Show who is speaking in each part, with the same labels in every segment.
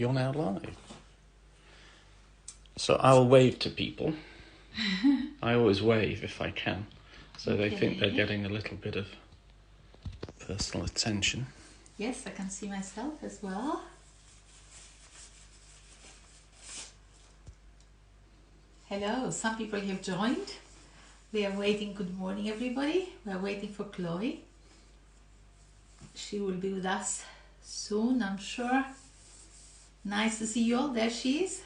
Speaker 1: You're now live. So I'll wave to people. I always wave if I can. So they think they're getting a little bit of personal attention.
Speaker 2: Yes, I can see myself as well. Hello, some people have joined. We are waiting. Good morning, everybody. We are waiting for Chloe. She will be with us soon, I'm sure. Nice to see you all. There she is.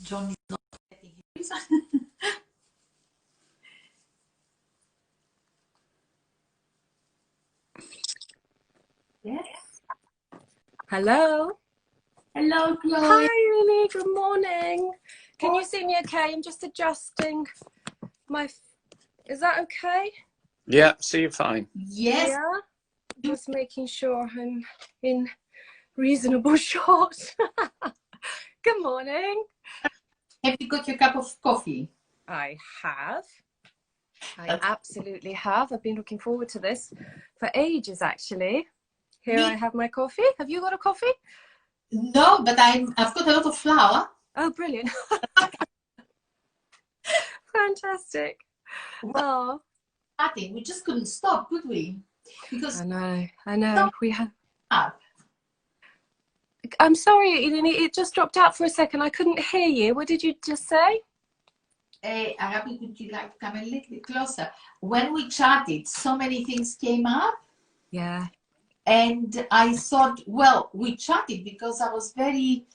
Speaker 2: John is not getting his. Yes.
Speaker 3: Hello.
Speaker 2: Hello, Chloe.
Speaker 3: Hi, Irini. Good morning. Can you see me okay? I'm just adjusting my... Is that okay?
Speaker 1: Yeah, see you fine.
Speaker 2: Yes.
Speaker 3: Yeah. Just making sure I'm in reasonable shot. Good morning.
Speaker 2: Have you got your cup of coffee?
Speaker 3: I have. I absolutely have. I've been looking forward to this for ages, actually. Here I have my coffee. Have you got a coffee?
Speaker 2: No, but I've got a lot of flour.
Speaker 3: Oh, brilliant. Fantastic. Oh.
Speaker 2: We just couldn't stop, could we? Because
Speaker 3: I know. We have.
Speaker 2: Up.
Speaker 3: I'm sorry, Irini, it just dropped out for a second. I couldn't hear you. What did you just say?
Speaker 2: Arabi, would you like to come a little bit closer? When we chatted, so many things came up.
Speaker 3: Yeah.
Speaker 2: And I thought, well, we chatted because I was very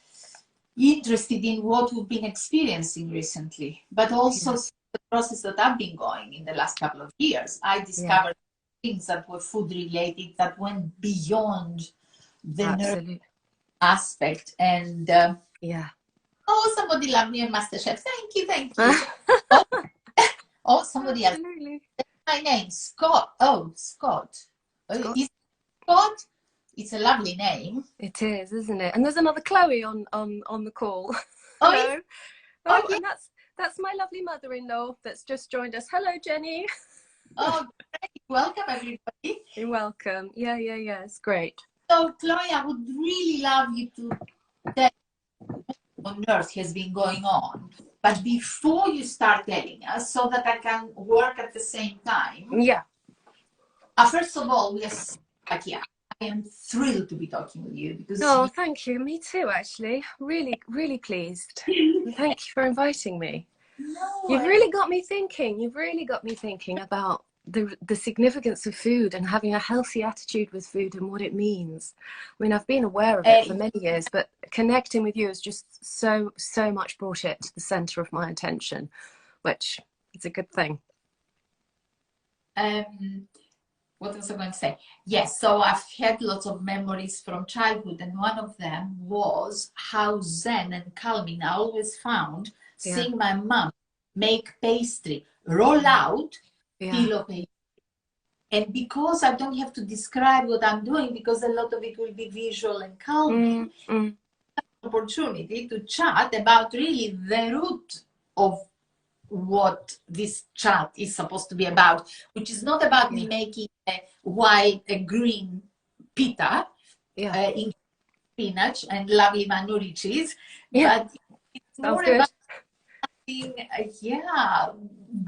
Speaker 2: interested in what we've been experiencing recently, but also the process that I've been going in the last couple of years. I discovered things that were food related that went beyond the nerve aspect. And oh, somebody loved me on MasterChef. Thank you. Oh, somebody else. My name, Scott. Oh, Scott. Is Scott? It's a lovely name.
Speaker 3: It is, isn't it? And there's another Chloe on the call.
Speaker 2: Oh,
Speaker 3: oh, and that's my lovely mother-in-law that's just joined us. Hello, Jenny.
Speaker 2: Oh, great. Welcome, everybody.
Speaker 3: You're welcome. Yeah. It's great.
Speaker 2: So, Chloe, I would really love you to tell what on earth has been going on. But before you start telling us, so that I can work at the same time.
Speaker 3: Yeah.
Speaker 2: First of all, we are here. I am thrilled to be talking with you because.
Speaker 3: Oh, thank you. Me too, actually. Really, really pleased. And thank you for inviting me. You've really got me thinking. You've really got me thinking about the significance of food and having a healthy attitude with food and what it means. I mean, I've been aware of it for many years, but connecting with you has just so much brought it to the center of my attention, which is a good thing.
Speaker 2: What was I going to say? Yes, so I've had lots of memories from childhood, and one of them was how zen and calming I always found seeing my mum make pastry, roll out peel of pastry. And because I don't have to describe what I'm doing, because a lot of it will be visual and calming, opportunity to chat about really the root of what this chat is supposed to be about, which is not about me making a white, a green pita in spinach and lovely manuri cheese, but it's more about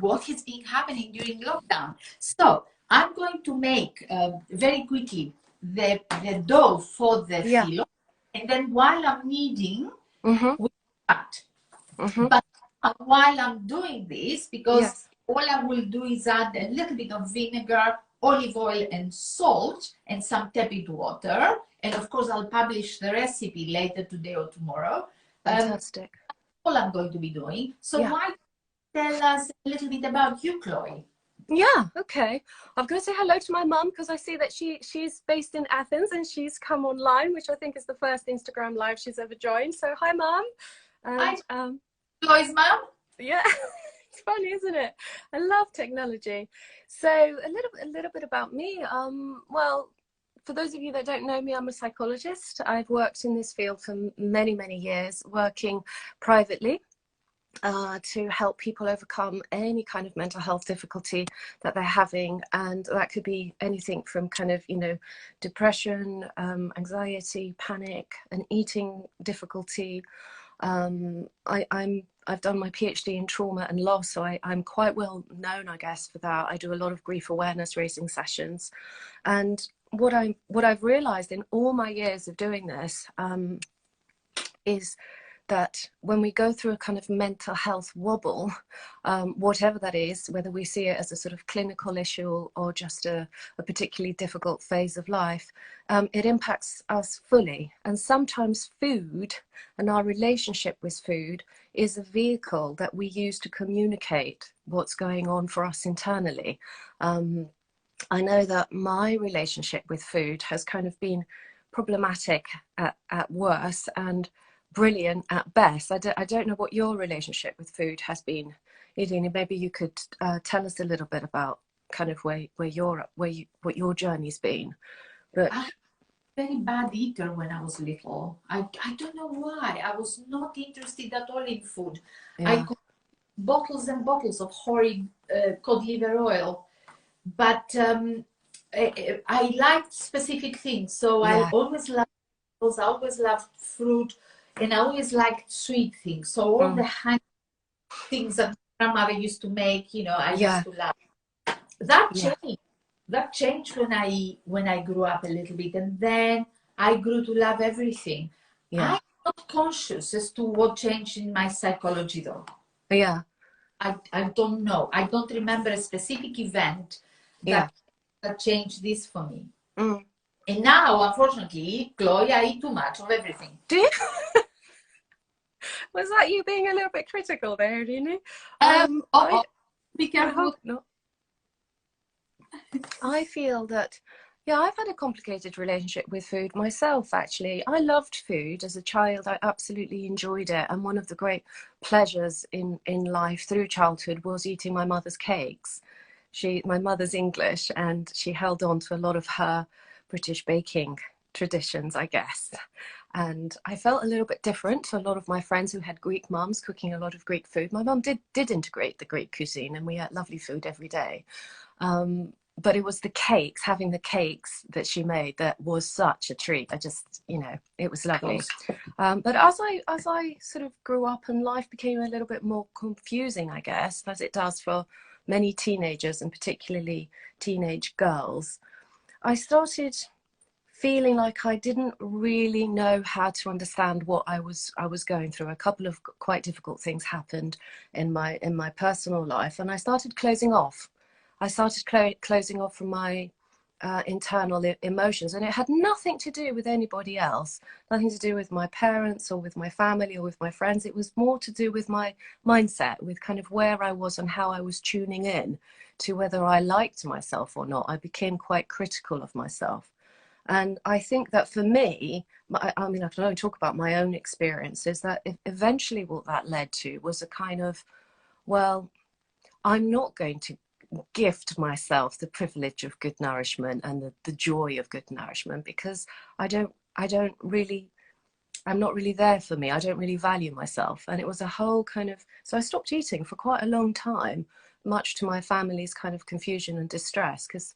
Speaker 2: what has been happening during lockdown. So I'm going to make very quickly the dough for the filo, and then while I'm kneading, we cut. But while I'm doing this, because all I will do is add a little bit of vinegar, olive oil and salt and some tepid water. And of course, I'll publish the recipe later today or tomorrow.
Speaker 3: Fantastic.
Speaker 2: All I'm going to be doing. So why tell us a little bit about you, Chloe?
Speaker 3: Yeah, okay. I'm going to say hello to my mum because I see that she's based in Athens and she's come online, which I think is the first Instagram live she's ever joined. So hi, Mum.
Speaker 2: Hi, Chloe's mum.
Speaker 3: Yeah, it's funny, isn't it? I love technology. So a little bit about me. Well, for those of you that don't know me, I'm a psychologist. I've worked in this field for many years, working privately to help people overcome any kind of mental health difficulty that they're having. And that could be anything from kind of, you know, depression, anxiety, panic, and eating difficulty. I've done my PhD in trauma and loss, so I'm quite well known, I guess, for that. I do a lot of grief awareness raising sessions. And what I've realized in all my years of doing this is that when we go through a kind of mental health wobble, whatever that is, whether we see it as a sort of clinical issue or just a particularly difficult phase of life, it impacts us fully. And sometimes food and our relationship with food is a vehicle that we use to communicate what's going on for us internally. I know that my relationship with food has kind of been problematic at worst and brilliant at best. I don't know what your relationship with food has been, Irini. Maybe you could tell us a little bit about kind of what your journey's been. But
Speaker 2: I was a very bad eater when I was little. I don't know why. I was not interested at all in food.
Speaker 3: yeah.
Speaker 2: I got bottles and bottles of horrid cod liver oil, but I liked specific things. So
Speaker 3: Yeah.
Speaker 2: I always loved fruit, and I always liked sweet things. So all the honey things that grandmother used to make, you know, I used to love. That changed when I grew up a little bit, and then I grew to love everything. I'm not conscious as to what changed in my psychology, though.
Speaker 3: Yeah.
Speaker 2: I don't know. I don't remember a specific event that changed this for me. And now, unfortunately, Chloe, I eat too much of everything.
Speaker 3: Do you? Was that you being a little bit critical there, Irini?
Speaker 2: Be careful.
Speaker 3: I feel that, I've had a complicated relationship with food myself, actually. I loved food as a child. I absolutely enjoyed it. And one of the great pleasures in life through childhood was eating my mother's cakes. My mother's English, and she held on to a lot of her British baking traditions, I guess. And I felt a little bit different to a lot of my friends who had Greek mums cooking a lot of Greek food. My mum did integrate the Greek cuisine, and we ate lovely food every day. But it was having the cakes that she made that was such a treat. I just, you know, it was lovely. But as I sort of grew up and life became a little bit more confusing, I guess, as it does for many teenagers and particularly teenage girls, I started feeling like I didn't really know how to understand what I was going through. A couple of quite difficult things happened in my personal life, and I started closing off. I started closing off from my internal emotions, and it had nothing to do with anybody else, nothing to do with my parents or with my family or with my friends. It was more to do with my mindset, with kind of where I was and how I was tuning in to whether I liked myself or not. I became quite critical of myself. And I think that for me, I mean, I can only talk about my own experiences, that eventually what that led to was a kind of, well, I'm not going to gift myself the privilege of good nourishment and the joy of good nourishment, because I'm not really there for me. I don't really value myself. And it was a whole kind of, so I stopped eating for quite a long time, much to my family's kind of confusion and distress, because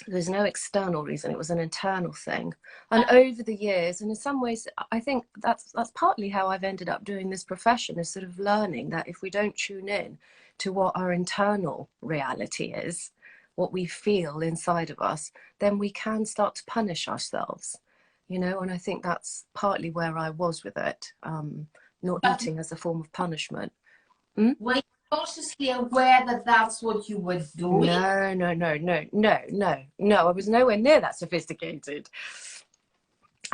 Speaker 3: there's no external reason. It was an internal thing. And over the years, and in some ways, I think that's partly how I've ended up doing this profession, is sort of learning that if we don't tune in to what our internal reality is, what we feel inside of us, then we can start to punish ourselves, you know. And I think that's partly where I was with it, not eating as a form of punishment.
Speaker 2: Were you consciously aware that that's what you were doing?
Speaker 3: No. I was nowhere near that sophisticated.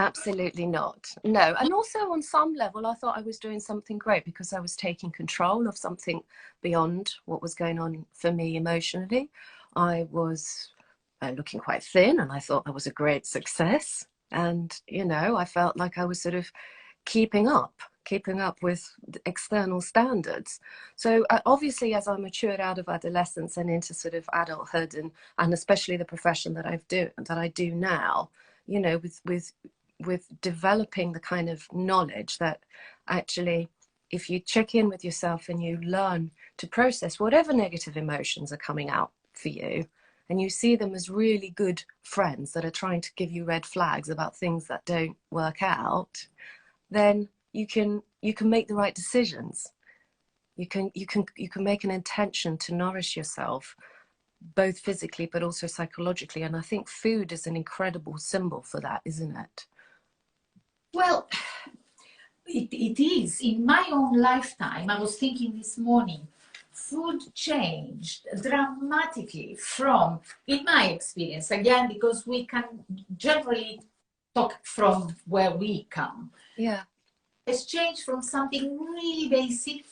Speaker 3: Absolutely not. No. And also on some level, I thought I was doing something great because I was taking control of something beyond what was going on for me emotionally. I was looking quite thin, and I thought that was a great success. And, you know, I felt like I was sort of keeping up with external standards. So obviously, as I matured out of adolescence and into sort of adulthood, and especially the profession that I do now, you know, with developing the kind of knowledge that actually if you check in with yourself and you learn to process whatever negative emotions are coming out for you, and you see them as really good friends that are trying to give you red flags about things that don't work out, then you can make the right decisions. You can make an intention to nourish yourself, both physically but also psychologically. And I think food is an incredible symbol for that, isn't it?
Speaker 2: Well, it is. In my own lifetime, I was thinking this morning, food changed dramatically from, in my experience, again, because we can generally talk from where we come.
Speaker 3: Yeah.
Speaker 2: It's changed from something really basic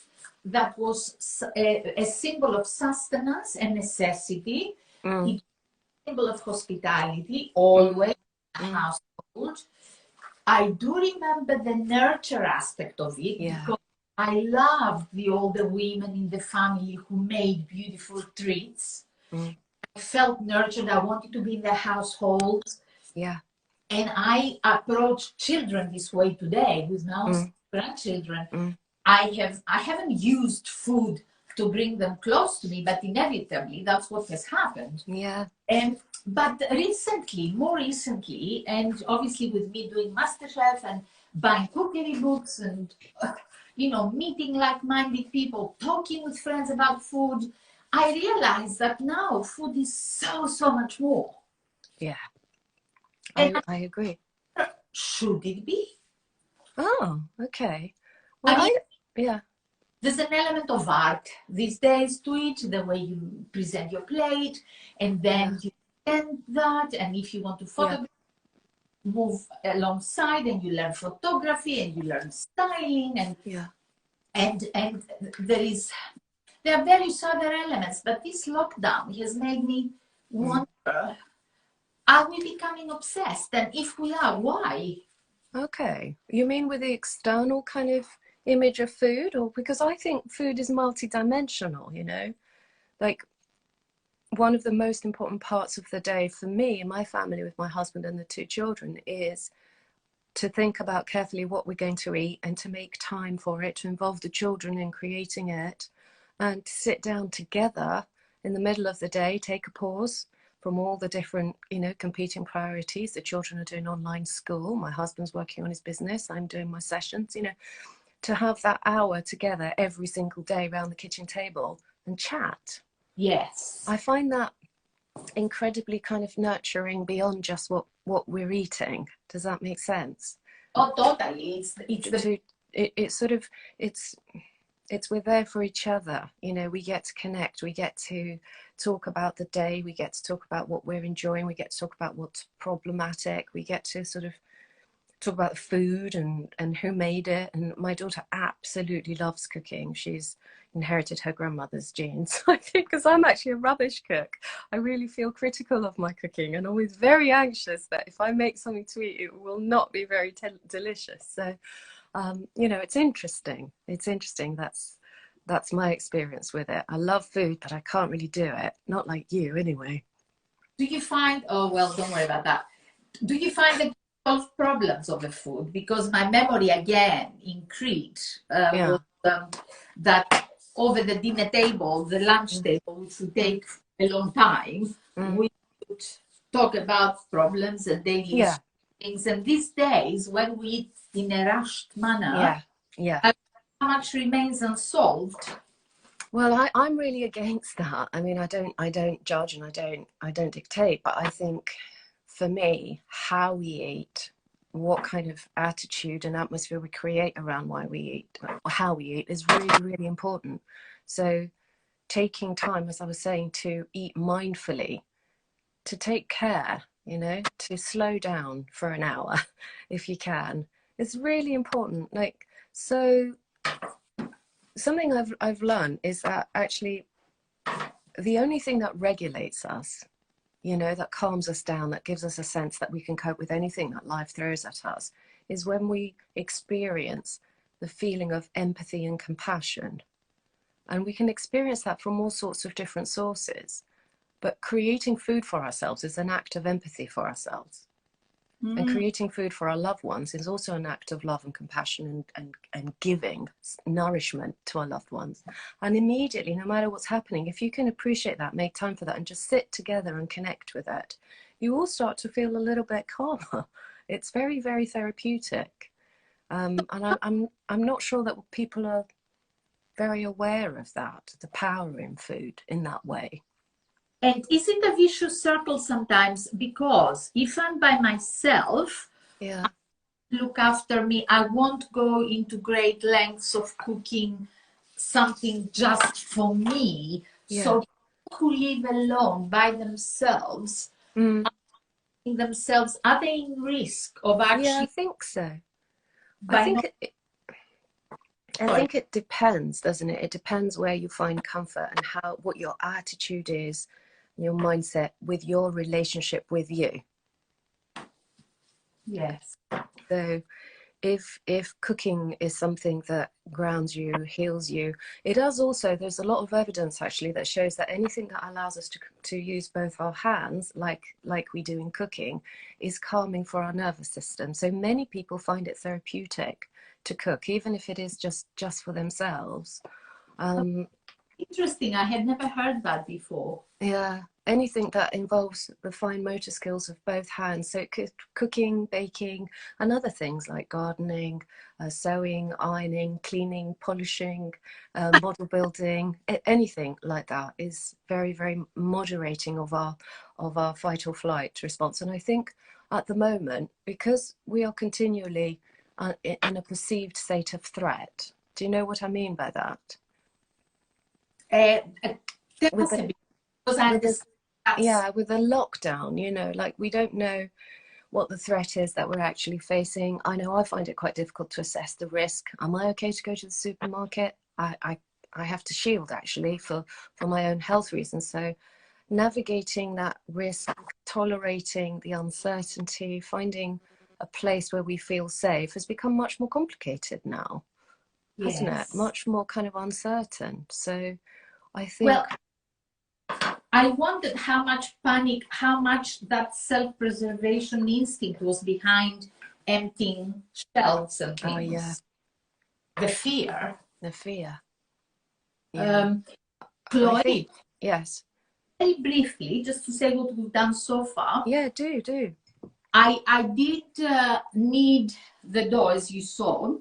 Speaker 2: that was a symbol of sustenance and necessity, a symbol of hospitality, always in a household. I do remember the nurture aspect of it, because I loved the older women in the family who made beautiful treats. I felt nurtured. I wanted to be in the household.
Speaker 3: Yeah.
Speaker 2: And I approach children this way today with my own grandchildren. I haven't used food to bring them close to me, but inevitably that's what has happened.
Speaker 3: Yeah.
Speaker 2: But recently, more recently, and obviously with me doing MasterChef and buying cookery books and, meeting like-minded people, talking with friends about food, I realized that now food is so much more.
Speaker 3: Yeah.
Speaker 2: And
Speaker 3: I agree.
Speaker 2: Should it be?
Speaker 3: Oh, okay. Well, yeah.
Speaker 2: There's an element of art these days to it, the way you present your plate, and then you present that, and if you want to photograph, move alongside, and you learn photography, and you learn styling, and there are various other elements, but this lockdown has made me wonder, are we becoming obsessed? And if we are, why?
Speaker 3: Okay. You mean with the external kind of image of food? Or because I think food is multidimensional, like one of the most important parts of the day for me and my family with my husband and the 2 children is to think about carefully what we're going to eat and to make time for it, to involve the children in creating it, and to sit down together in the middle of the day, take a pause from all the different, competing priorities. The children are doing online school. My husband's working on his business. I'm doing my sessions, to have that hour together every single day around the kitchen table and chat.
Speaker 2: Yes.
Speaker 3: I find that incredibly kind of nurturing beyond just what we're eating. Does that make sense?
Speaker 2: Oh, totally.
Speaker 3: It's we're there for each other. We get to connect. We get to talk about the day. We get to talk about what we're enjoying. We get to talk about what's problematic. We get to sort of talk about the food and who made it. And my daughter absolutely loves cooking. She's inherited her grandmother's genes, I think, because I'm actually a rubbish cook. I really feel critical of my cooking and always very anxious that if I make something to eat, it will not be very delicious. So, it's interesting. It's interesting. That's my experience with it. I love food, but I can't really do it. Not like you, anyway.
Speaker 2: Do you find, oh, well, don't worry about that. Do you find that you solve problems over food? Because my memory, again, in Crete, was that over the dinner table, the lunch table, which would take a long time, we would talk about problems and daily things. And these days, when we eat in a rushed manner, how much remains unsolved?
Speaker 3: Well, I'm really against that. I mean, I don't judge and I don't dictate, but I think for me, how we eat, what kind of attitude and atmosphere we create around why we eat, or how we eat, is really, really important. So taking time, as I was saying, to eat mindfully, to take care, to slow down for an hour if you can, is really important. So something I've learned is that actually the only thing that regulates us, that calms us down, that gives us a sense that we can cope with anything that life throws at us, is when we experience the feeling of empathy and compassion. And we can experience that from all sorts of different sources. But creating food for ourselves is an act of empathy for ourselves. And creating food for our loved ones is also an act of love and compassion and giving nourishment to our loved ones. And immediately, no matter what's happening, if you can appreciate that, make time for that, and just sit together and connect with it, you all start to feel a little bit calmer. It's very, very therapeutic. And I'm not sure that people are very aware of that, the power in food in that way.
Speaker 2: And is it a vicious circle sometimes? Because if I'm by myself,
Speaker 3: yeah,
Speaker 2: I look after me, I won't go into great lengths of cooking something just for me.
Speaker 3: Yeah.
Speaker 2: So people who live alone by themselves, are they in risk of actually?
Speaker 3: Yeah, I think so. I think it depends, doesn't it? It depends where you find comfort and what your attitude is, your mindset with your relationship with you.
Speaker 2: Yes.
Speaker 3: So if cooking is something that grounds you, heals you, it does also, there's a lot of evidence actually that shows that anything that allows us to use both our hands, like we do in cooking, is calming for our nervous system. So many people find it therapeutic to cook, even if it is just for themselves.
Speaker 2: Interesting. I had never heard that before.
Speaker 3: Yeah, anything that involves the fine motor skills of both hands. So cooking, baking, and other things like gardening, sewing, ironing, cleaning, polishing, model building, anything like that is very, very moderating of our fight or flight response. And I think at the moment, because we are continually in a perceived state of threat. Do you know what I mean by that? With the lockdown, you know, like we don't know what the threat is that we're actually facing. I know I find it quite difficult to assess the risk. Am I okay to go to the supermarket? I have to shield actually for my own health reasons. So navigating that risk, tolerating the uncertainty, finding a place where we feel safe has become much more complicated now, hasn't it? Much more kind of uncertain. So I think...
Speaker 2: Well, I wondered how much panic, how much that self-preservation instinct was behind emptying shelves and things.
Speaker 3: Oh, yeah.
Speaker 2: The fear.
Speaker 3: The fear. Yeah.
Speaker 2: Chloe,
Speaker 3: yes.
Speaker 2: Very briefly, just to say what we've done so far.
Speaker 3: Yeah, do.
Speaker 2: I did knead the dough, as you saw,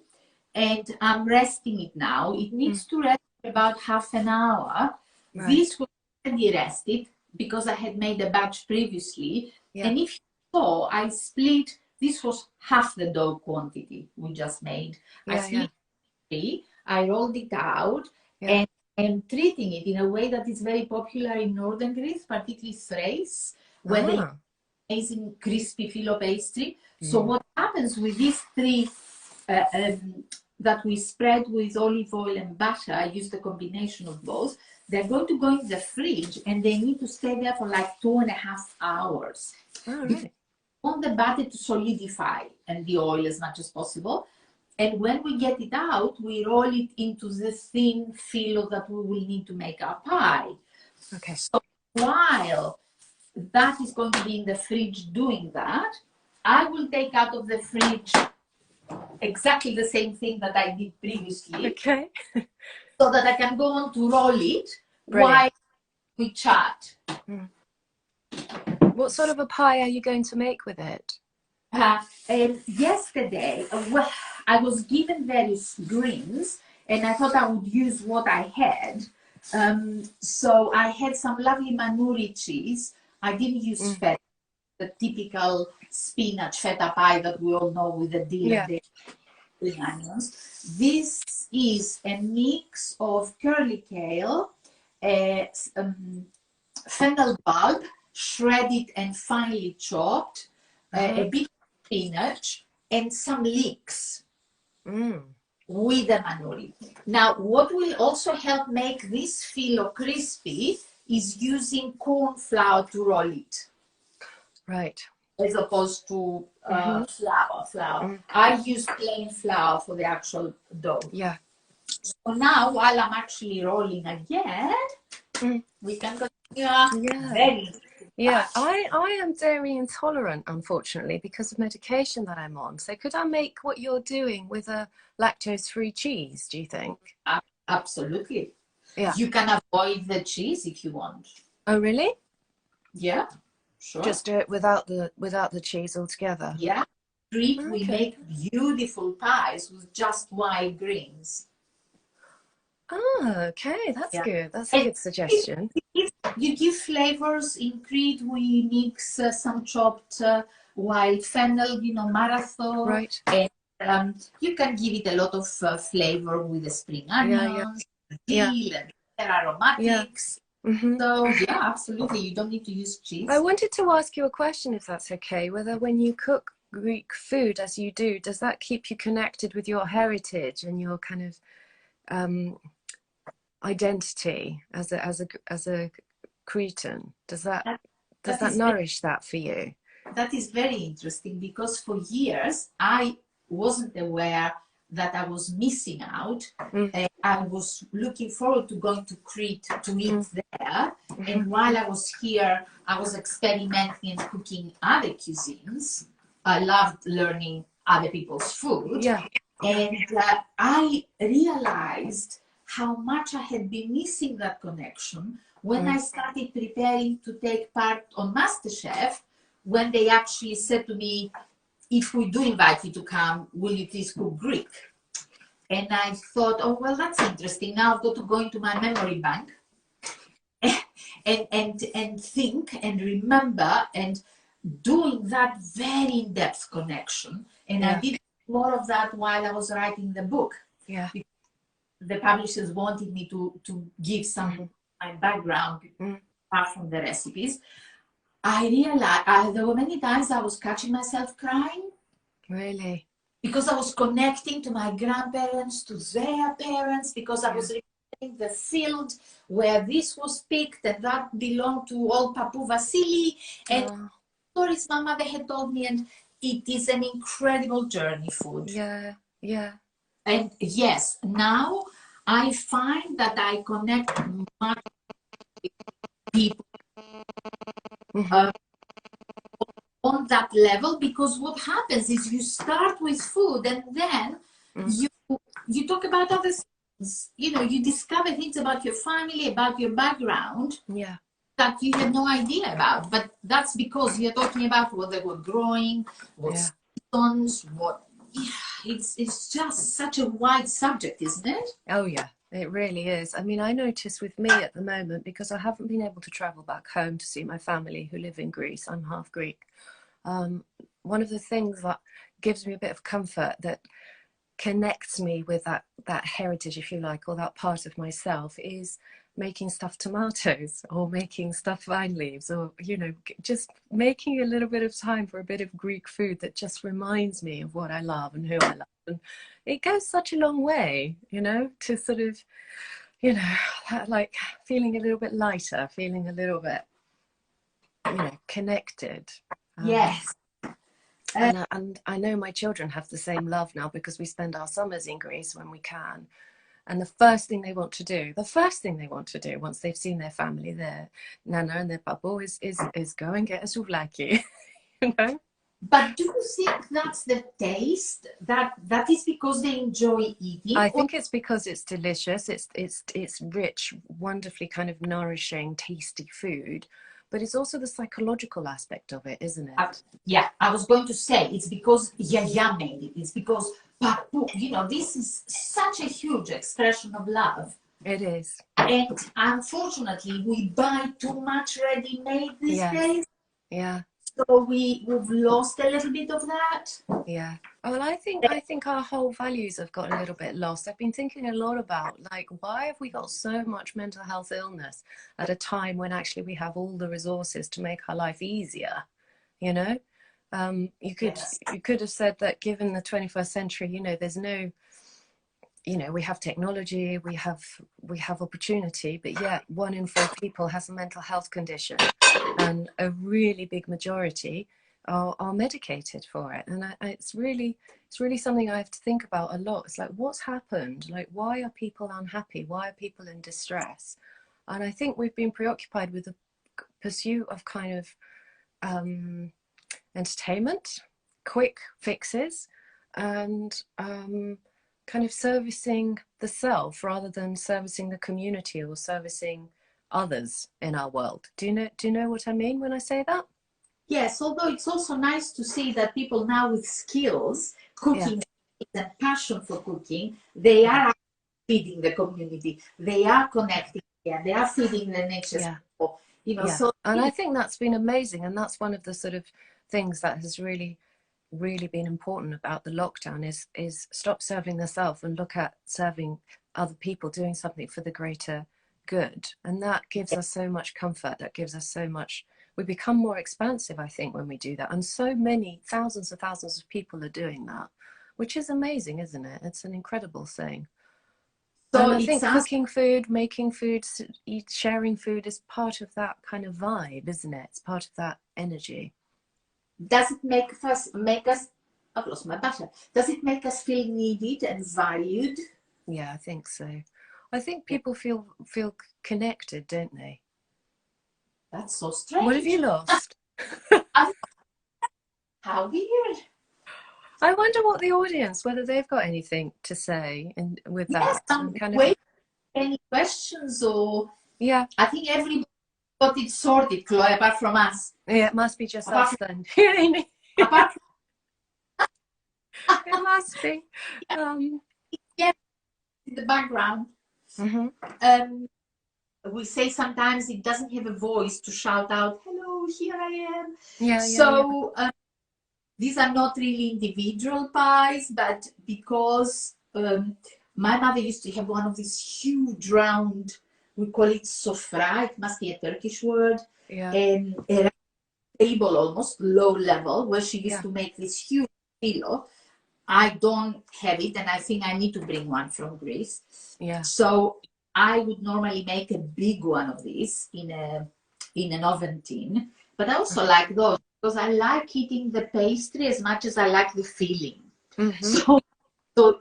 Speaker 2: and I'm resting it now. It needs to rest for about half an hour. Right. This was already rested because I had made a batch previously. Yeah. And if you saw, I split, this was half the dough quantity we just made. Yeah, I split it, I rolled it out, and I'm treating it in a way that is very popular in Northern Greece, particularly Thrace, where they amazing crispy filo pastry. So what happens with these three that we spread with olive oil and butter, I use the combination of both, they're going to go in the fridge and they need to stay there for like 2.5 hours. Oh, right. We want the butter to solidify and the oil as much as possible. And when we get it out, we roll it into the thin filo that we will need to make our pie. Okay. So while that is going to be in the fridge doing that, I will take out of the fridge exactly the same thing that I did previously. Okay. So that I can go on to roll it while we chat.
Speaker 3: What sort of a pie are you going to make with it?
Speaker 2: Yesterday, I was given various greens and I thought I would use what I had. So I had some lovely manuri cheese. I didn't use feta, the typical spinach feta pie that we all know with the dill and the onions. This is a mix of curly kale, fennel bulb, shredded and finely chopped, a bit of spinach, and some leeks with the manuri. Now, what will also help make this filo crispy is using corn flour to roll it. Right. As opposed to flour. I use plain flour for the actual dough. Yeah. So now, while I'm actually rolling again, we can continue very
Speaker 3: Yeah, I am dairy intolerant, unfortunately, because of medication that I'm on. So could I make what you're doing with a lactose-free cheese, do you think?
Speaker 2: Absolutely.
Speaker 3: Yeah.
Speaker 2: You can avoid the cheese if you want.
Speaker 3: Oh, really?
Speaker 2: Yeah, sure.
Speaker 3: Just do it without the cheese altogether.
Speaker 2: Yeah. Crete,
Speaker 3: Okay.
Speaker 2: we make beautiful pies with just white greens.
Speaker 3: Oh, okay, that's good. That's a
Speaker 2: And
Speaker 3: good suggestion.
Speaker 2: you give flavors in Crete. We mix some chopped wild fennel, marathon.
Speaker 3: Right.
Speaker 2: And you can give it a lot of flavor with the spring onions, dill, and their aromatics.
Speaker 3: Mm-hmm.
Speaker 2: So yeah, absolutely. You don't need to use cheese.
Speaker 3: I wanted to ask you a question, if that's okay, whether when you cook Greek food as you do, does that keep you connected with your heritage and your kind of identity as a Cretan? Does that nourish that for you?
Speaker 2: That is very interesting, because for years I wasn't aware that I was missing out. I was looking forward to going to Crete to eat there. And while I was here, I was experimenting and cooking other cuisines. I loved learning other people's food.
Speaker 3: Yeah.
Speaker 2: And I realized how much I had been missing that connection when I started preparing to take part on MasterChef, when they actually said to me, if we do invite you to come, will you please cook Greek? And I thought, oh, well, that's interesting. Now I've got to go into my memory bank and think and remember, and doing that very in-depth connection. And I did more of that while I was writing the book.
Speaker 3: Yeah.
Speaker 2: The publishers wanted me to give some of my background apart from the recipes. I realized there were many times I was catching myself crying.
Speaker 3: Really?
Speaker 2: Because I was connecting to my grandparents, to their parents, because I was remembering the field where this was picked and that belonged to old Papu Vasili. And stories my mother had told me, and it is an incredible journey, food.
Speaker 3: Yeah, yeah.
Speaker 2: And yes, now I find that I connect much with people on that level, because what happens is you start with food and then you talk about other things. You discover things about your family, about your background that you had no idea about. But that's because you're talking about what they were growing, what seasons, what. It's just such a wide subject, isn't it?
Speaker 3: Oh yeah, it really is. I mean, I notice with me at the moment, because I haven't been able to travel back home to see my family who live in Greece. I'm half Greek. One of the things that gives me a bit of comfort, that connects me with that heritage, if you like, or that part of myself, is making stuffed tomatoes or making stuffed vine leaves, or just making a little bit of time for a bit of Greek food that just reminds me of what I love and who I love. And it goes such a long way, to sort of, like feeling a little bit lighter, feeling a little bit, connected.
Speaker 2: Yes.
Speaker 3: And I know my children have the same love now, because we spend our summers in Greece when we can. And the first thing they want to do once they've seen their family, their nana and their papo, is go and get a souvlaki,
Speaker 2: But do you think that's the taste? That is because they enjoy eating?
Speaker 3: I think it's because it's delicious. It's rich, wonderfully kind of nourishing, tasty food. But it's also the psychological aspect of it, isn't it?
Speaker 2: Yeah, I was going to say it's because Yaya made it. It's because Papu, this is such a huge expression of love.
Speaker 3: It is.
Speaker 2: And unfortunately, we buy too much ready-made these days.
Speaker 3: Yeah.
Speaker 2: So we've lost a little bit of that.
Speaker 3: Yeah. Well, I think our whole values have got a little bit lost. I've been thinking a lot about, like, why have we got so much mental health illness at a time when actually we have all the resources to make our life easier? You could have said that given the 21st century, there's no, we have technology, we have opportunity, but yet 1 in 4 people has a mental health condition, and a really big majority are medicated for it. And it's really something I have to think about a lot. It's like, what's happened? Like, why are people unhappy? Why are people in distress? And I think we've been preoccupied with the pursuit of kind of entertainment, quick fixes, and kind of servicing the self rather than servicing the community or servicing others in our world. Do you know what I mean when I say that?
Speaker 2: Yes, although it's also nice to see that people now with skills, cooking and passion for cooking, they are feeding the community. They are connecting. Yeah, they are feeding the nature.
Speaker 3: Yeah. So and I think that's been amazing, and that's one of the sort of things that has really been important about the lockdown is stop serving the self and look at serving other people, doing something for the greater good. And that gives us so much comfort, that gives us so much, we become more expansive, I think, when we do that. And so many thousands of people are doing that, which is amazing, isn't it? It's an incredible thing. So and I think cooking food, making food, sharing food is part of that kind of vibe, isn't it? It's part of that energy.
Speaker 2: Does it make us I've lost my butter. Does it make us feel needed and valued?
Speaker 3: Yeah, I think so. I think people feel connected, don't they?
Speaker 2: That's so strange.
Speaker 3: What have you lost?
Speaker 2: How weird.
Speaker 3: I wonder what the audience, whether they've got anything to say with that.
Speaker 2: Yes, any questions or...
Speaker 3: Yeah.
Speaker 2: I think everybody got it sorted, Chloe, apart from us.
Speaker 3: Yeah, it must be just us then. It must be.
Speaker 2: Yeah, in the background. We say sometimes it doesn't have a voice to shout out, hello, here I am. These are not really individual pies, but because my mother used to have one of these huge round, we call it sofra, it must be a Turkish word, a table almost, low level, where she used to make this huge filo. I don't have it, and I think I need to bring one from Greece. Yeah. So I would normally make a big one of these in an oven tin, but I also like those because I like eating the pastry as much as I like the filling. So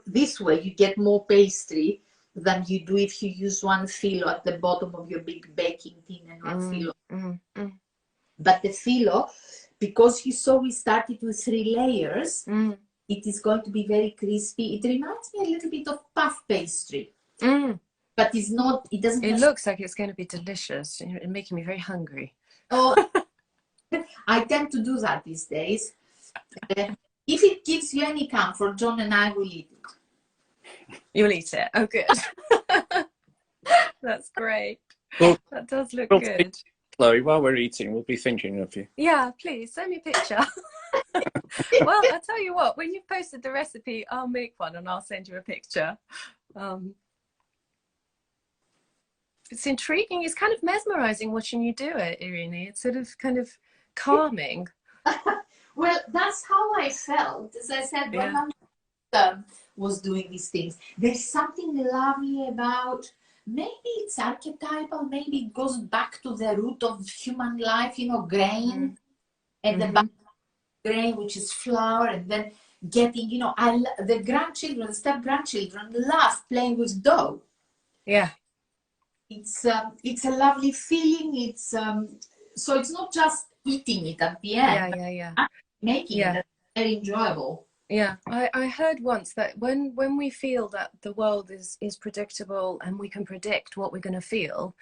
Speaker 2: this way you get more pastry than you do if you use one filo at the bottom of your big baking tin and one filo. But the filo, because you saw we started with 3 layers, it is going to be very crispy. It reminds me a little bit of puff pastry. But it's not, it doesn't...
Speaker 3: It looks like it's going to be delicious. It's making me very hungry.
Speaker 2: Oh, I tend to do that these days. If it gives you any comfort, John and I will eat it.
Speaker 3: You'll eat it? Oh, good. That's great. Well, that does look good.
Speaker 1: Chloe, while we're eating, we'll be thinking of you.
Speaker 3: Yeah, please, send me a picture. Well, I'll tell you what, when you've posted the recipe, I'll make one and I'll send you a picture. It's intriguing. It's kind of mesmerizing watching you do it, Irini. It's sort of kind of calming.
Speaker 2: Well, that's how I felt. As I said, when my mom was doing these things, there's something lovely about, maybe it's archetypal, maybe it goes back to the root of human life, you know, grain, and the back grain, which is flour, and then getting, you know, the grandchildren, the step-grandchildren love playing with dough.
Speaker 3: Yeah.
Speaker 2: It's a lovely feeling. It's so it's not just eating it at the end. Making it very enjoyable.
Speaker 3: Yeah, I heard once that when we feel that the world is predictable and we can predict what we're going to feel,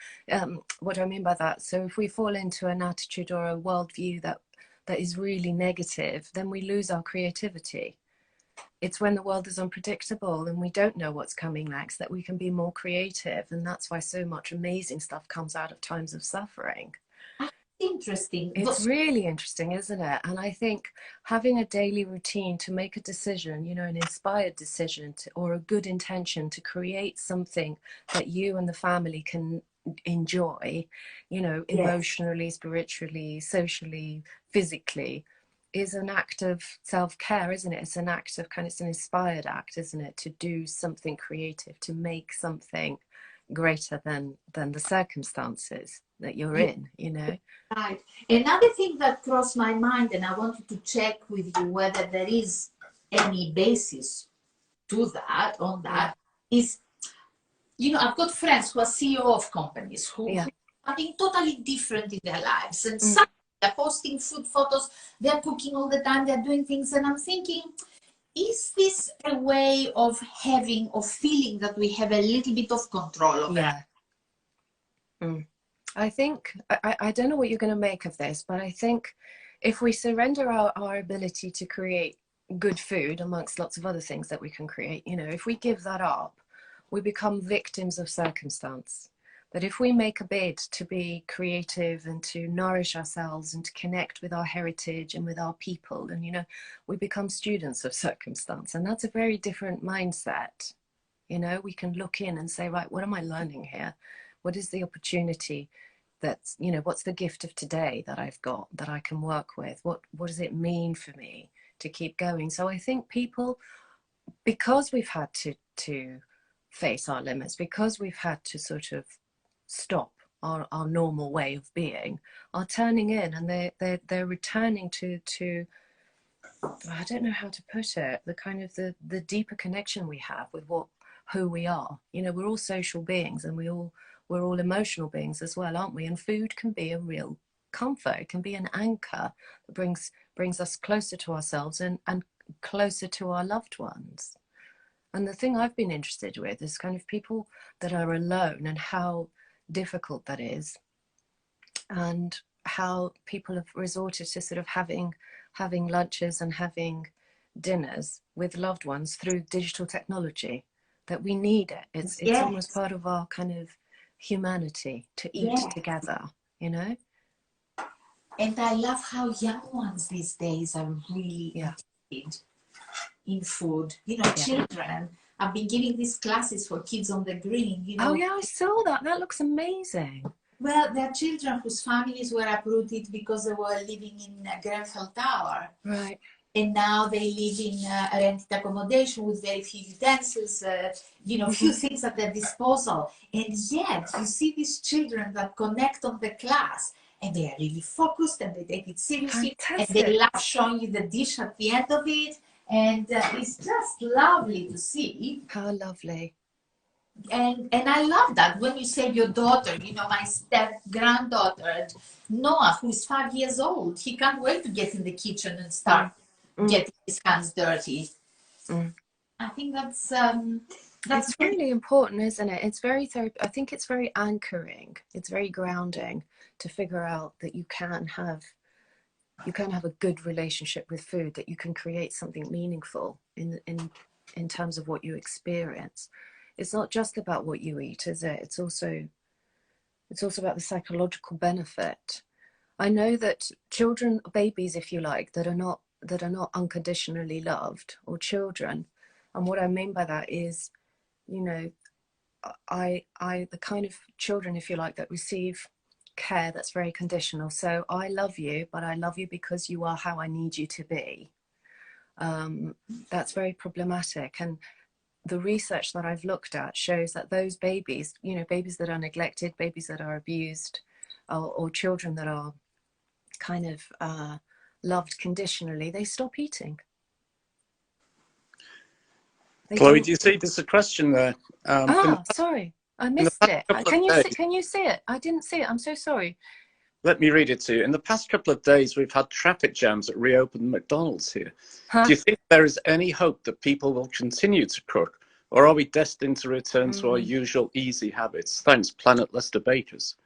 Speaker 3: what do I mean by that? So if we fall into an attitude or a worldview that is really negative, then we lose our creativity. It's when the world is unpredictable and we don't know what's coming next that we can be more creative, and that's why so much amazing stuff comes out of times of suffering.
Speaker 2: Interesting.
Speaker 3: It's really interesting, isn't it? And I think having a daily routine to make a decision, you know, an inspired decision or a good intention to create something that you and the family can enjoy, you know, emotionally, spiritually, socially, physically, is an act of self-care, isn't it? It's an act of it's an inspired act, isn't it? To do something creative, to make something greater than the circumstances that you're in, you know.
Speaker 2: Right. Another thing that crossed my mind, and I wanted to check with you whether there is any basis to that, is, you know, I've got friends who are CEO of companies who something totally different in their lives. And some they're posting food photos, they're cooking all the time, they're doing things. And I'm thinking, is this a way of having or feeling that we have a little bit of control over it?
Speaker 3: I think, I don't know what you're going to make of this, but I think if we surrender our ability to create good food amongst lots of other things that we can create, you know, if we give that up, we become victims of circumstance. But if we make a bid to be creative and to nourish ourselves and to connect with our heritage and with our people, and, you know, we become students of circumstance. And that's a very different mindset. You know, we can look in and say, right, what am I learning here? What is the opportunity that's, you know, what's the gift of today that I've got that I can work with? What does it mean for me to keep going? So I think people, because we've had to face our limits, because we've had to sort of stop our normal way of being, are turning in, and they're returning to I don't know how to put it, the kind of the deeper connection we have with who we are. You know, we're all social beings, and we're all emotional beings as well, aren't we? And food can be a real comfort. It can be an anchor that brings us closer to ourselves and closer to our loved ones. And the thing I've been interested with is kind of people that are alone, and how difficult that is, and how people have resorted to sort of having lunches and having dinners with loved ones through digital technology, that we need it. It's almost part of our kind of humanity to eat together, you know.
Speaker 2: And I love how young ones these days are really interested in food. You know, children. I've been giving these classes for kids on the green. You know.
Speaker 3: Oh yeah, I saw that. That looks amazing.
Speaker 2: Well, there are children whose families were uprooted because they were living in Grenfell Tower.
Speaker 3: Right.
Speaker 2: And now they live in a rented accommodation with very few utensils, you know, few things at their disposal. And yet you see these children that connect on the class, and they are really focused, and they take it seriously. Fantastic. And they love showing you the dish at the end of it. And it's just lovely to see.
Speaker 3: How lovely.
Speaker 2: And I love that when you say your daughter, you know, my step-granddaughter, Noah, who is 5 years old, he can't wait to get in the kitchen and start getting his hands dirty. I think that's
Speaker 3: really important, isn't it? It's very I think it's very anchoring. It's very grounding to figure out that you can have a good relationship with food, that you can create something meaningful in terms of what you experience. It's not just about what you eat, is it? It's also about the psychological benefit. I know that children, babies, if you like, that are not unconditionally loved, or children, and what I mean by that is, you know, the kind of children, if you like, that receive care that's very conditional. So I love you, but I love you because you are how I need you to be. That's very problematic. And the research that I've looked at shows that those babies, you know, babies that are neglected, babies that are abused, or children that are kind of loved conditionally, they stop eating.
Speaker 1: Chloe, do you see there's a question there?
Speaker 3: Sorry, I missed it. Can you see it? I didn't see it. I'm so sorry.
Speaker 1: Let me read it to you. In the past couple of days, we've had traffic jams at reopened McDonald's here. Do you think there is any hope that people will continue to cook, or are we destined to return to our usual easy habits? Thanks, Planet Lester Bakers.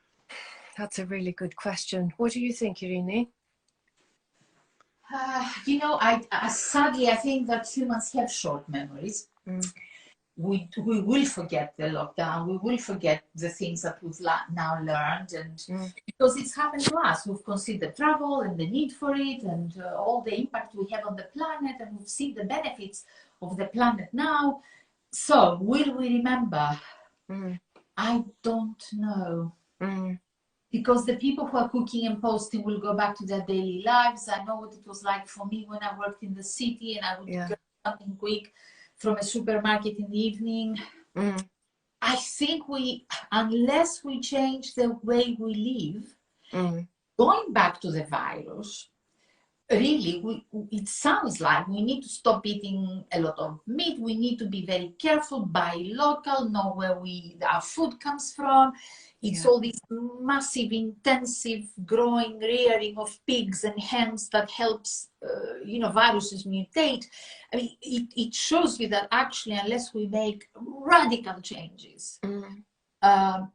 Speaker 3: That's a really good question. What do you think, Irini?
Speaker 2: You know, sadly, I think that humans have short memories. We will forget the lockdown. We will forget the things that we've now learned, and because it's happened to us, we've considered travel and the need for it, and all the impact we have on the planet, and we've seen the benefits of the planet now. So, will we remember? I don't know. Because the people who are cooking and posting will go back to their daily lives. I know what it was like for me when I worked in the city, and I would get something quick from a supermarket in the evening. I think unless we change the way we live, going back to the virus, really, it sounds like we need to stop eating a lot of meat. We need to be very careful, buy local, know where our food comes from. It's all this massive, intensive growing, rearing of pigs and hens that helps, viruses mutate. I mean, it shows you that actually, unless we make radical changes, the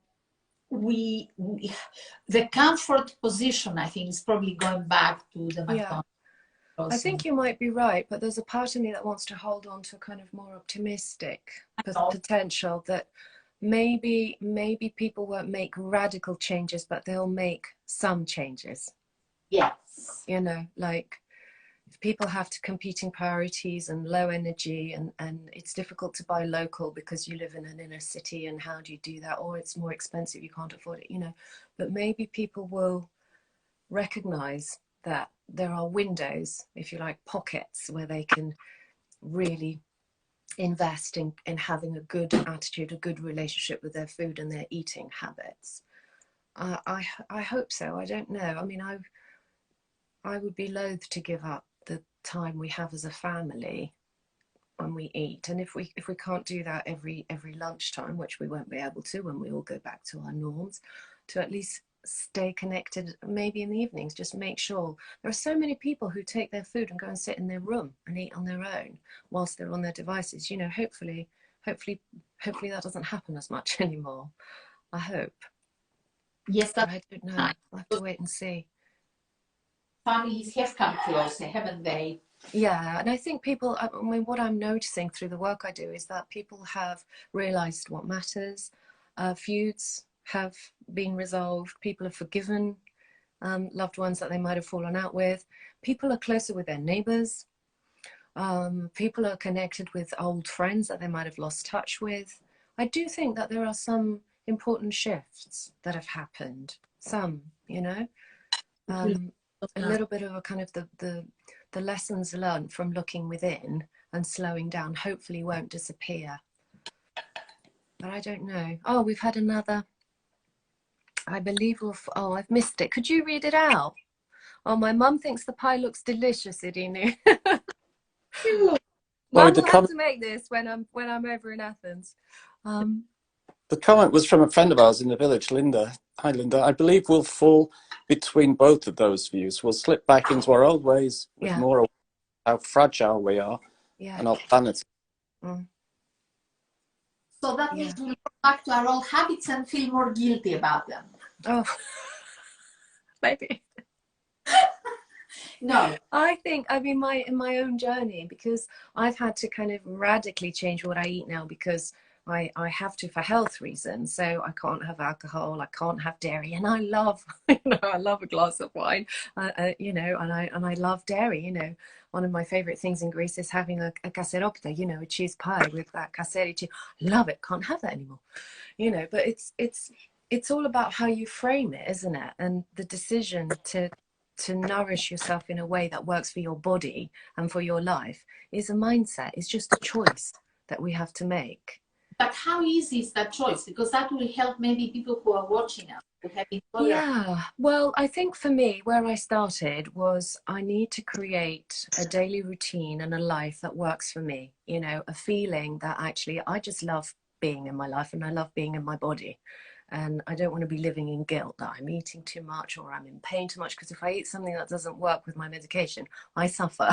Speaker 2: comfort position, I think, is probably going back to the McDonald's.
Speaker 3: I think you might be right, but there's a part of me that wants to hold on to a kind of more optimistic potential that maybe people won't make radical changes, but they'll make some changes.
Speaker 2: Yes.
Speaker 3: Like if people have to competing priorities and low energy and it's difficult to buy local because you live in an inner city, and how do you do that? Or it's more expensive, you can't afford it, but maybe people will recognize that there are windows, if you like, pockets where they can really invest in having a good attitude, a good relationship with their food and their eating habits. I hope so. I don't know. I mean, I would be loath to give up the time we have as a family when we eat, and if we can't do that every lunchtime, which we won't be able to when we all go back to our norms, to at least stay connected, maybe in the evenings. Just make sure. There are so many people who take their food and go and sit in their room and eat on their own whilst they're on their devices. Hopefully that doesn't happen as much anymore. I hope.
Speaker 2: Yes,
Speaker 3: I don't know. I'll have to wait and see.
Speaker 2: Families have come closer, haven't they?
Speaker 3: Yeah, and I think people, I mean, what I'm noticing through the work I do is that people have realized what matters. Feuds have been resolved. People have forgiven loved ones that they might have fallen out with. People are closer with their neighbors. People are connected with old friends that they might have lost touch with. I do think that there are some important shifts that have happened. Some, a little bit of a kind of the lessons learned from looking within and slowing down hopefully won't disappear. But I don't know. Oh, we've had another. I believe I've missed it. Could you read it out? Oh, my mum thinks the pie looks delicious, Irini. Mum will have to make this when I'm over in Athens.
Speaker 1: The comment was from a friend of ours in the village, Linda. Hi, Linda. I believe we'll fall between both of those views. We'll slip back into our old ways with more of how fragile we are and our planet.
Speaker 2: So that means we'll go back to our old habits and feel more guilty about them.
Speaker 3: Oh, maybe.
Speaker 2: No,
Speaker 3: I think in my own journey, because I've had to kind of radically change what I eat now, because I have to for health reasons. So I can't have alcohol, I can't have dairy, and I love I love a glass of wine, and I love dairy. One of my favorite things in Greece is having a kasseropta, a cheese pie with that kasseri cheese. Love it. Can't have that anymore. But it's all about how you frame it, isn't it? And the decision to nourish yourself in a way that works for your body and for your life is a mindset. It's just a choice that we have to make.
Speaker 2: But how easy is that choice? Because that will help maybe people who are watching us.
Speaker 3: Yeah, well, I think for me, where I started was I need to create a daily routine and a life that works for me. A feeling that actually I just love being in my life and I love being in my body. And I don't want to be living in guilt that I'm eating too much or I'm in pain too much, because if I eat something that doesn't work with my medication, I suffer.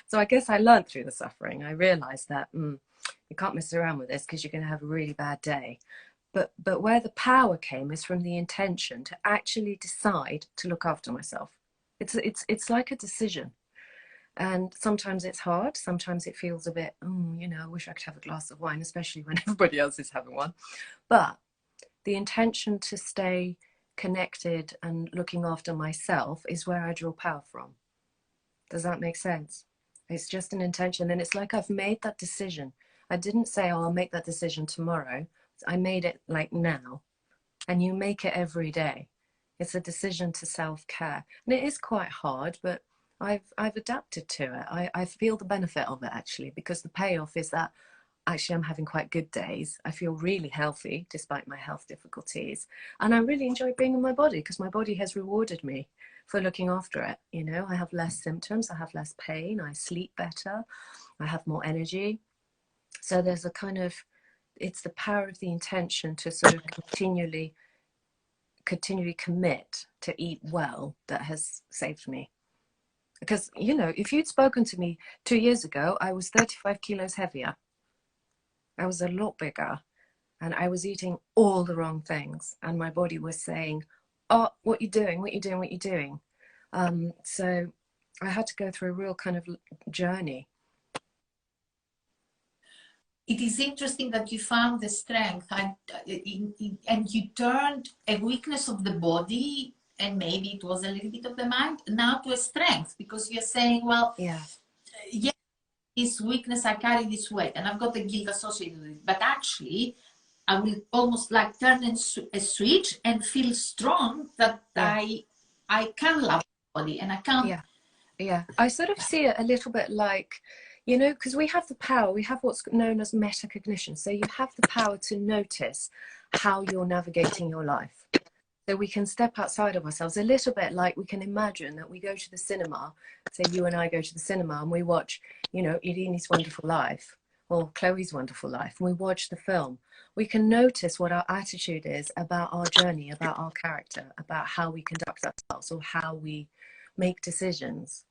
Speaker 3: So I guess I learned through the suffering. I realized that you can't mess around with this because you're going to have a really bad day. But where the power came is from the intention to actually decide to look after myself. It's like a decision. And sometimes it's hard. Sometimes it feels a bit, I wish I could have a glass of wine, especially when everybody else is having one. But the intention to stay connected and looking after myself is where I draw power from. Does that make sense? It's just an intention. And it's like I've made that decision. I didn't say, I'll make that decision tomorrow. I made it like now. And you make it every day. It's a decision to self-care. And it is quite hard, but I've adapted to it. I feel the benefit of it, actually, because the payoff is that actually I'm having quite good days. I feel really healthy despite my health difficulties. And I really enjoy being in my body because my body has rewarded me for looking after it. I have less symptoms, I have less pain, I sleep better, I have more energy. So there's a kind of, it's the power of the intention to sort of continually continually commit to eat well that has saved me. Because, you know, if you'd spoken to me 2 years ago, I was 35 kilos heavier. I was a lot bigger, and I was eating all the wrong things. And my body was saying, oh, what you doing, what you doing, what you doing. So I had to go through a real kind of journey.
Speaker 2: It is interesting that you found the strength and you turned a weakness of the body, and maybe it was a little bit of the mind, now to a strength, because you're saying, well, yeah, this weakness, I carry this weight and I've got the guilt associated with it, but actually I will almost like turn a switch and feel strong that I can love my body and I can.
Speaker 3: Yeah, I sort of see it a little bit like, you know, because we have the power, we have what's known as metacognition. So you have the power to notice how you're navigating your life. So we can step outside of ourselves a little bit, like we can imagine that we go to the cinema, say you and I go to the cinema and we watch, you know, Irini's Wonderful Life or Chloe's Wonderful Life, and we watch the film. We can notice what our attitude is about our journey, about our character, about how we conduct ourselves or how we make decisions.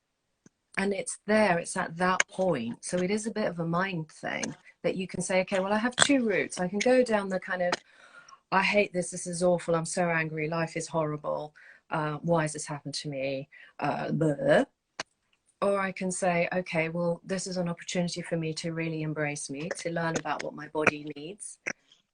Speaker 3: And it's there, it's at that point. So it is a bit of a mind thing that you can say, okay, well, I have two routes. I can go down the kind of, I hate this, this is awful, I'm so angry, life is horrible, why has this happened to me, blah. Or I can say, okay, well, this is an opportunity for me to really embrace me, to learn about what my body needs,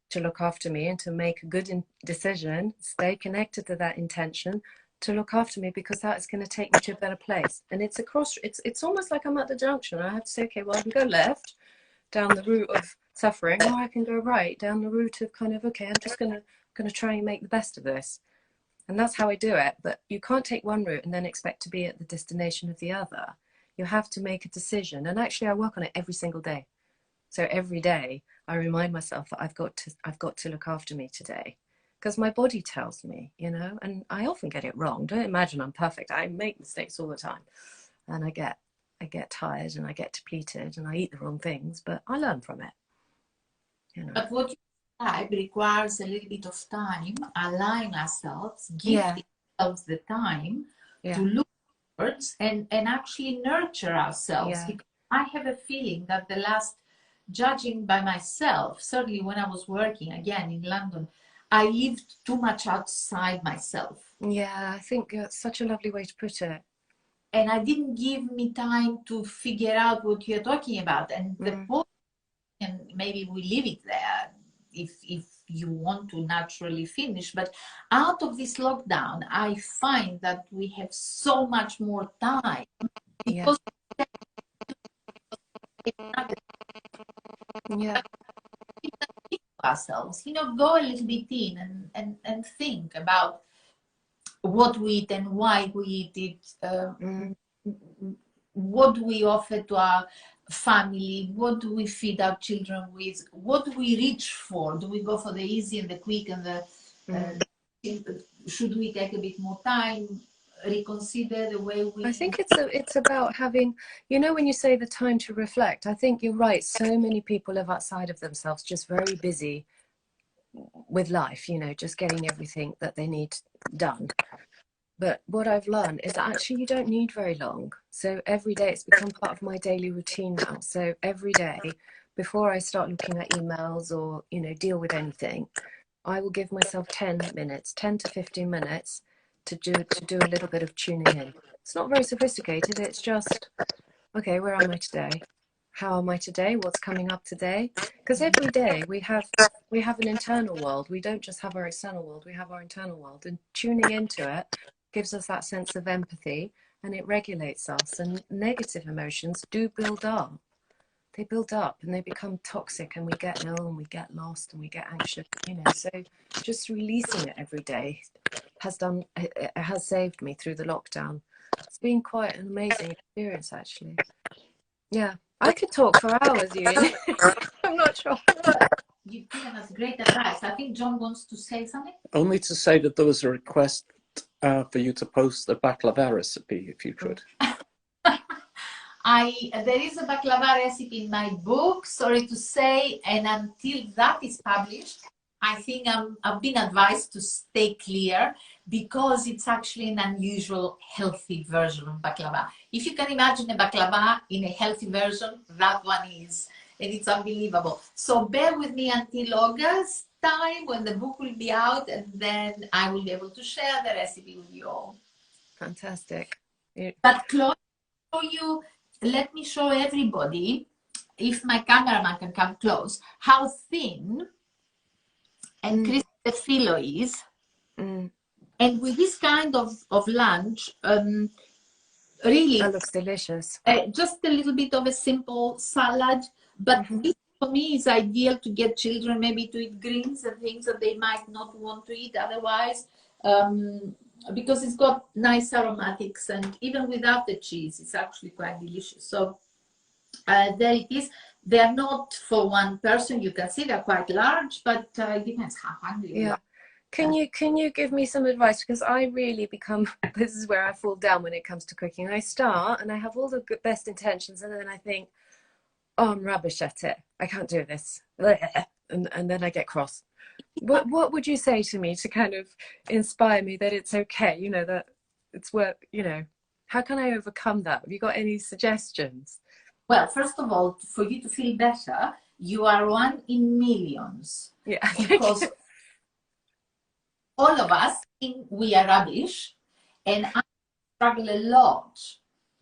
Speaker 3: to look after me and to make a good decision, stay connected to that intention, to look after me, because that is going to take me to a better place. And it's it's almost like I'm at the junction. I have to say, okay, well, I can go left down the route of suffering, or I can go right down the route of kind of, okay, I'm just gonna try and make the best of this. And that's how I do it. But you can't take one route and then expect to be at the destination of the other. You have to make a decision. And actually I work on it every single day. So every day I remind myself that I've got to look after me today, because my body tells me, you know, and I often get it wrong. Don't imagine I'm perfect. I make mistakes all the time, and I get tired and I get depleted and I eat the wrong things, but I learn from it. You know.
Speaker 2: But what you describe requires a little bit of time, align ourselves, give ourselves the time to look towards and actually nurture ourselves. Because I have a feeling that the last, judging by myself, certainly when I was working again in London, I lived too much outside myself.
Speaker 3: Yeah, I think that's such a lovely way to put it.
Speaker 2: And I didn't give me time to figure out what you're talking about. And the point, and maybe we leave it there if you want to naturally finish. But out of this lockdown, I find that we have so much more time. Because ourselves, you know, go a little bit in and think about what we eat and why we eat it, what we offer to our family, what do we feed our children with, what do we reach for? Do we go for the easy and the quick and the should we take a bit more time, reconsider the way we...
Speaker 3: I think it's about having, you know, when you say the time to reflect, I think you're right. So many people live outside of themselves, just very busy with life, you know, just getting everything that they need done. But what I've learned is that actually you don't need very long. So every day, it's become part of my daily routine now. So every day, before I start looking at emails or, you know, deal with anything, I will give myself 10 to 15 minutes to do a little bit of tuning in. It's not very sophisticated. It's just, okay, where am I today? How am I today? What's coming up today? Because every day we have an internal world. We don't just have our external world. We have our internal world, and tuning into it gives us that sense of empathy, and it regulates us. And negative emotions do build up. They build up and they become toxic, and we get ill and we get lost and we get anxious, you know. So just releasing it every day has saved me through the lockdown. It's been quite an amazing experience, actually. Yeah, I could talk for hours, you. I'm not sure.
Speaker 2: You've given us great advice. I think John wants to say something.
Speaker 1: Only to say that there was a request for you to post a baklava recipe, if you could.
Speaker 2: There is a baklava recipe in my book, sorry to say, and until that is published, I think I've been advised to stay clear because it's actually an unusual healthy version of baklava. If you can imagine a baklava in a healthy version, that one is, and it's unbelievable. So bear with me until August time when the book will be out, and then I will be able to share the recipe with you all.
Speaker 3: Fantastic.
Speaker 2: But Chloe, let me show everybody, if my cameraman can come close, how thin and crispy the filo is. And with this kind of lunch, really,
Speaker 3: that looks delicious.
Speaker 2: Just a little bit of a simple salad, but this for me is ideal to get children maybe to eat greens and things that they might not want to eat otherwise, because it's got nice aromatics, and even without the cheese, it's actually quite delicious. So there it is. They're not for one person. You can see they're quite large, but it depends how hungry you are.
Speaker 3: Can you give me some advice? Because I really become, this is where I fall down when it comes to cooking. I start and I have all the best intentions, and then I think, oh, I'm rubbish at it. I can't do this. And then I get cross. What would you say to me to kind of inspire me that it's okay, you know, that it's worth, you know, how can I overcome that? Have you got any suggestions?
Speaker 2: Well, first of all, for you to feel better, you are one in millions.
Speaker 3: Yeah.
Speaker 2: Because all of us think we are rubbish, and I struggle a lot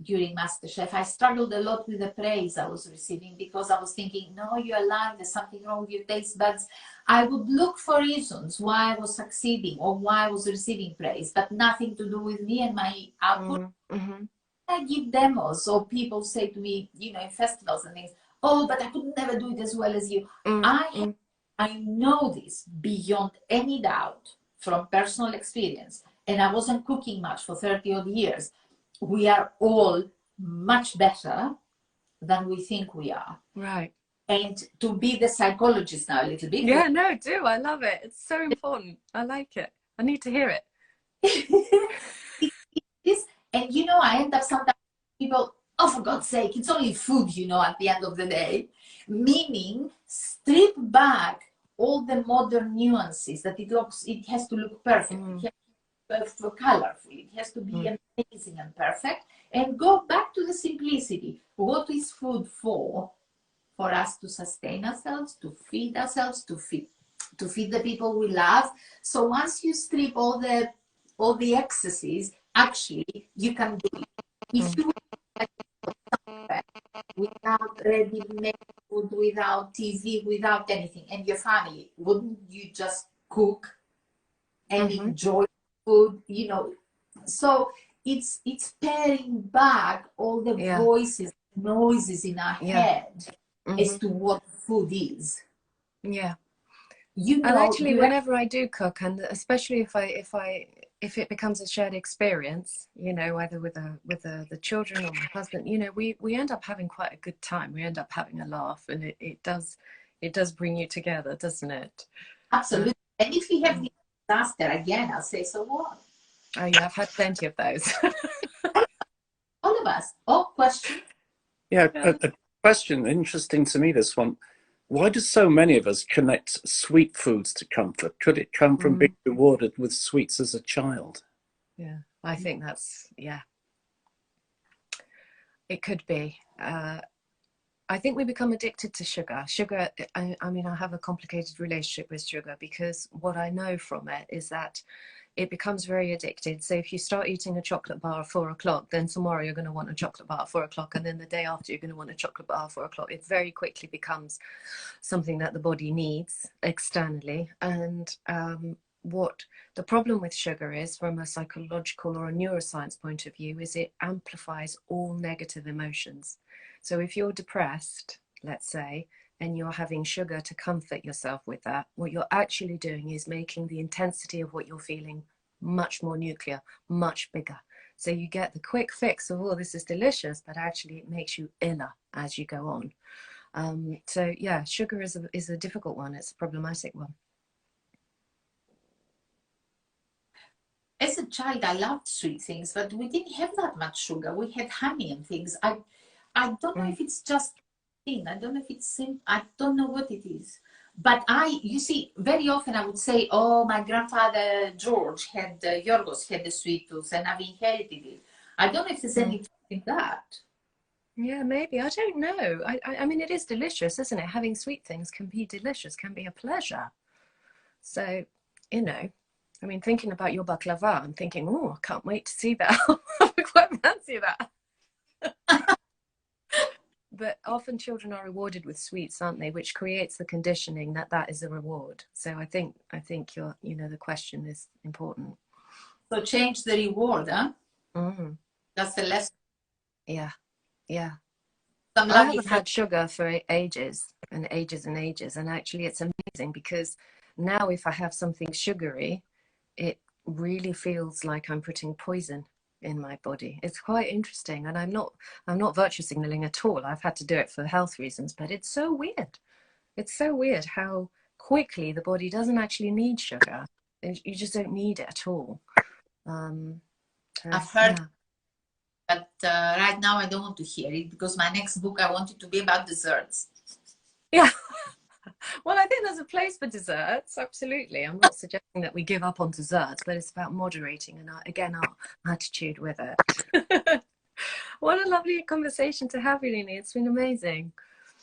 Speaker 2: during MasterChef. I struggled a lot with the praise I was receiving because I was thinking, no, you're lying, there's something wrong with your taste buds. I would look for reasons why I was succeeding or why I was receiving praise, but nothing to do with me and my output. I give demos, or people say to me, you know, in festivals and things, oh, but I could never do it as well as you. I know this beyond any doubt from personal experience, and I wasn't cooking much for 30 odd years. We are all much better than we think we are.
Speaker 3: Right.
Speaker 2: And to be the psychologist now a little bit.
Speaker 3: Yeah, no, do. I love it. It's so important. I like it. I need to hear it.
Speaker 2: And, you know, I end up sometimes people, oh, for God's sake, it's only food, you know, at the end of the day. Meaning, strip back all the modern nuances that it has to look perfect. It has to be colorful. It has to be amazing and perfect. And go back to the simplicity. What is food for? For us to sustain ourselves, to feed ourselves, to feed the people we love. So once you strip all the excesses, actually, you can do it. If you without ready-made food, without TV, without anything, and your family, wouldn't you just cook and enjoy food? You know, so it's paring back all the voices, noises in our head as to what food is. Yeah. You know,
Speaker 3: and actually, whenever I do cook, and especially if it becomes a shared experience, you know, either with the children or my husband, you know, we end up having quite a good time. We end up having a laugh, and it does bring you together, doesn't it?
Speaker 2: Absolutely. And if we have the disaster again, I'll say, so what?
Speaker 3: Oh yeah, I've had plenty of those.
Speaker 2: All of us. Oh, question?
Speaker 1: Yeah, a question, interesting to me, this one. Why do so many of us connect sweet foods to comfort? Could it come from being rewarded with sweets as a child?
Speaker 3: Yeah, I think that's, it could be. I think we become addicted to sugar. Sugar, I mean, I have a complicated relationship with sugar because what I know from it is that it becomes very addicted. So if you start eating a chocolate bar at 4 o'clock, then tomorrow you're going to want a chocolate bar at 4 o'clock. And then the day after, you're going to want a chocolate bar at 4 o'clock. It very quickly becomes something that the body needs externally. And what the problem with sugar is, from a psychological or a neuroscience point of view, is it amplifies all negative emotions. So if you're depressed, let's say, and you're having sugar to comfort yourself with that, what you're actually doing is making the intensity of what you're feeling much more nuclear, much bigger. So you get the quick fix of, oh, this is delicious, but actually it makes you iller as you go on. So yeah, sugar is a difficult one. It's a problematic one.
Speaker 2: As a child, I loved sweet things, but we didn't have that much sugar. We had honey and things. I don't know if it's just, I don't know if it's simple. I don't know what it is. But you see, very often I would say, oh, my grandfather George had, Yorgos had the sweet tooth and I've inherited it. I don't know if there's any truth in that.
Speaker 3: Yeah, maybe. I don't know. I mean, it is delicious, isn't it? Having sweet things can be delicious, can be a pleasure. So, you know, I mean, thinking about your baklava, I'm thinking, oh, I can't wait to see that. I quite fancy that. But often children are rewarded with sweets, aren't they? Which creates the conditioning that that is a reward. So I think you're, you know, the question is important.
Speaker 2: So change the reward, huh?
Speaker 3: Mm.
Speaker 2: That's the lesson.
Speaker 3: Yeah, yeah.
Speaker 2: I
Speaker 3: haven't had sugar for ages and ages and ages. And actually it's amazing because now if I have something sugary, it really feels like I'm putting poison in my body. It's quite interesting. And I'm not virtue signaling at all. I've had to do it for health reasons, but it's so weird. It's so weird how quickly the body doesn't actually need sugar. You just don't need it at all.
Speaker 2: I've heard, but right now I don't want to hear it because my next book, I want it to be about desserts.
Speaker 3: Yeah. Well, I think there's a place for desserts, absolutely. I'm not suggesting that we give up on desserts, but it's about moderating and, again, our attitude with it. What a lovely conversation to have, Irini. It's been amazing.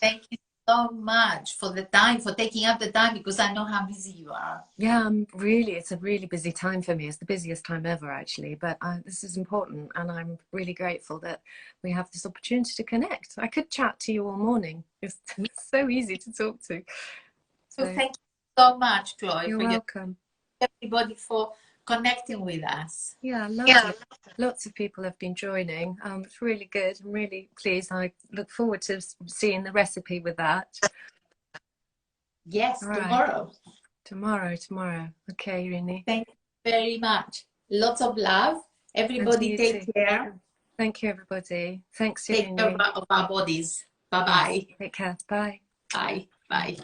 Speaker 2: Thank you so much for the time, for taking up the time, because I know how busy you are.
Speaker 3: Yeah, it's a really busy time for me. It's the busiest time ever, actually. But this is important, and I'm really grateful that we have this opportunity to connect. I could chat to you all morning. It's so easy to talk to.
Speaker 2: So thank you so much, Chloe.
Speaker 3: You're welcome.
Speaker 2: Everybody for connecting with us.
Speaker 3: Yeah, lovely. Yeah. Lots of people have been joining. It's really good. I'm really pleased. I look forward to seeing the recipe with that.
Speaker 2: Yes, tomorrow.
Speaker 3: Tomorrow. Okay, Irini.
Speaker 2: Thank you very much. Lots of love. Everybody take care.
Speaker 3: Thank you, everybody. Thanks,
Speaker 2: Irini. Take care of our bodies. Bye-bye.
Speaker 3: Yes. Take care. Bye.
Speaker 2: Bye. Bye.